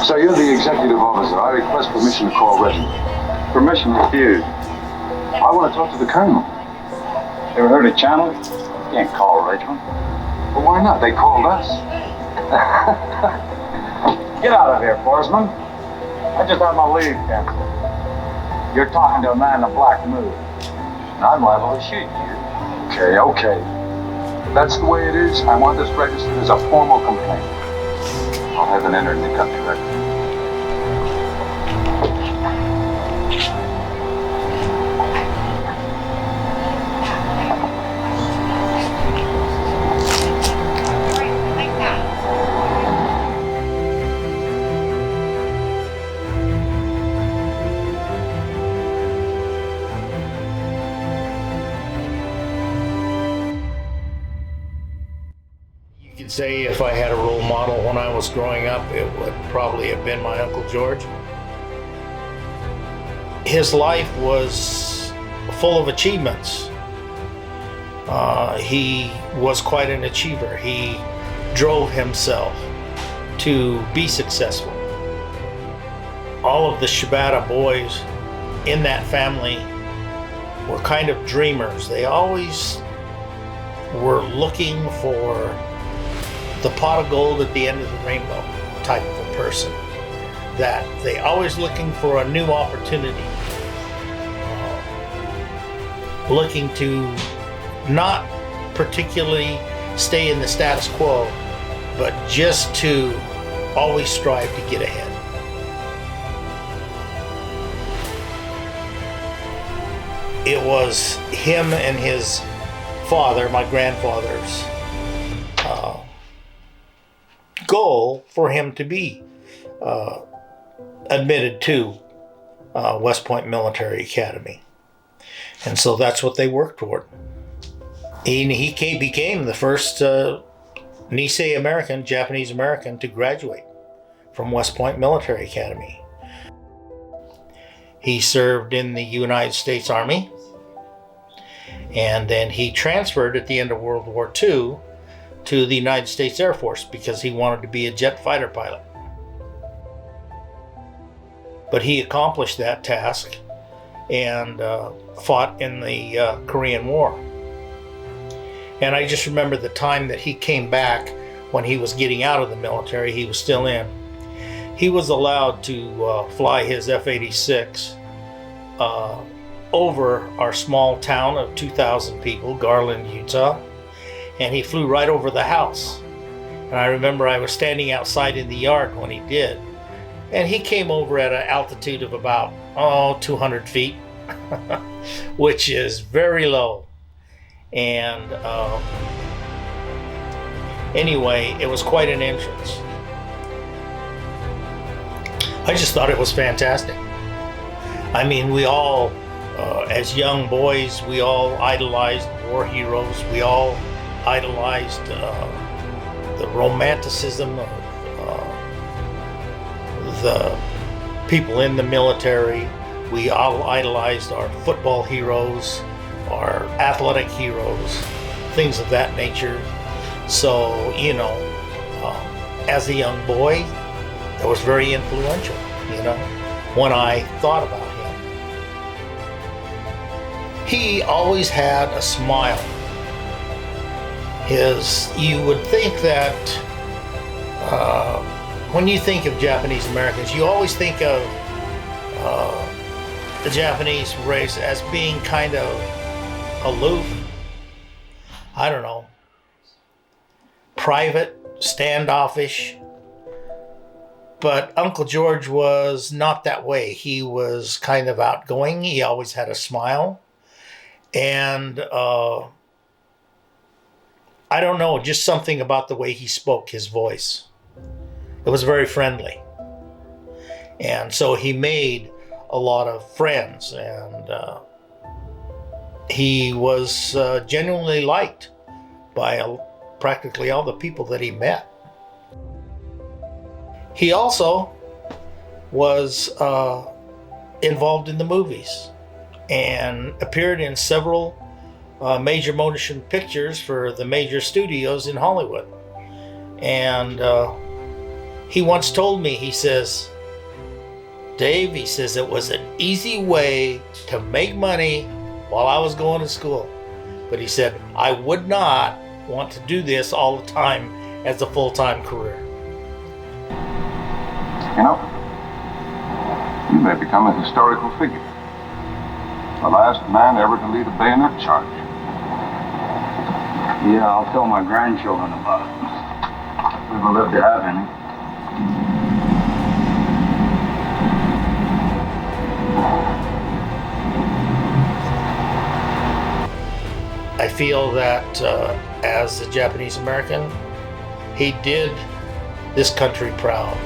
So you're the executive officer. I request permission to call Reginald. Permission refused. I want to talk to the colonel. Ever heard of Channel? You can't call Reginald. Well, why not? They called us. Get out of here, Forsman. I just had my leave canceled. You're talking to a man in a black mood. And I'm liable to shoot you. Okay. If that's the way it is, I want this registered as a formal complaint. I'll have it entered in the country record. Say if I had a role model when I was growing up, it would probably have been my Uncle George. His life was full of achievements. He was quite an achiever. He drove himself to be successful. All of the Shabata boys in that family were kind of dreamers. They always were looking for the pot of gold at the end of the rainbow type of a person. That they always looking for a new opportunity, looking to not particularly stay in the status quo, but just to always strive to get ahead. It was him and his father, my grandfather's goal for him to be admitted to West Point Military Academy. And so that's what they worked toward. He became the first Nisei American, Japanese American, to graduate from West Point Military Academy. He served in the United States Army, and then he transferred at the end of World War II to the United States Air Force because he wanted to be a jet fighter pilot. But he accomplished that task and fought in the Korean War. And I just remember the time that he came back when he was getting out of the military. He was still in. He was allowed to fly his F-86 over our small town of 2,000 people, Garland, Utah. And he flew right over the house. And I remember I was standing outside in the yard when he did. And he came over at an altitude of about, 200 feet, which is very low. And anyway, it was quite an entrance. I just thought it was fantastic. I mean, we all, as young boys, we all idolized war heroes. We all idolized the romanticism of the people in the military. We all idolized our football heroes, our athletic heroes, things of that nature. So, as a young boy, that was very influential, when I thought about him. He always had a smile. You would think that when you think of Japanese Americans, you always think of the Japanese race as being kind of aloof, I don't know, private, standoffish. But Uncle George was not that way. He was kind of outgoing. He always had a smile. And I don't know, just something about the way he spoke, his voice. It was very friendly. And so he made a lot of friends, and he was genuinely liked by practically all the people that he met. He also was involved in the movies and appeared in several major motion pictures for the major studios in Hollywood. And He once told me, he says, Dave, he says, it was an easy way to make money while I was going to school. But he said, I would not want to do this all the time as a full-time career. You know, you may become a historical figure. The last man ever to lead a bayonet charge. Yeah, I'll tell my grandchildren about it. We will live to have any. I feel that as a Japanese American, he did this country proud.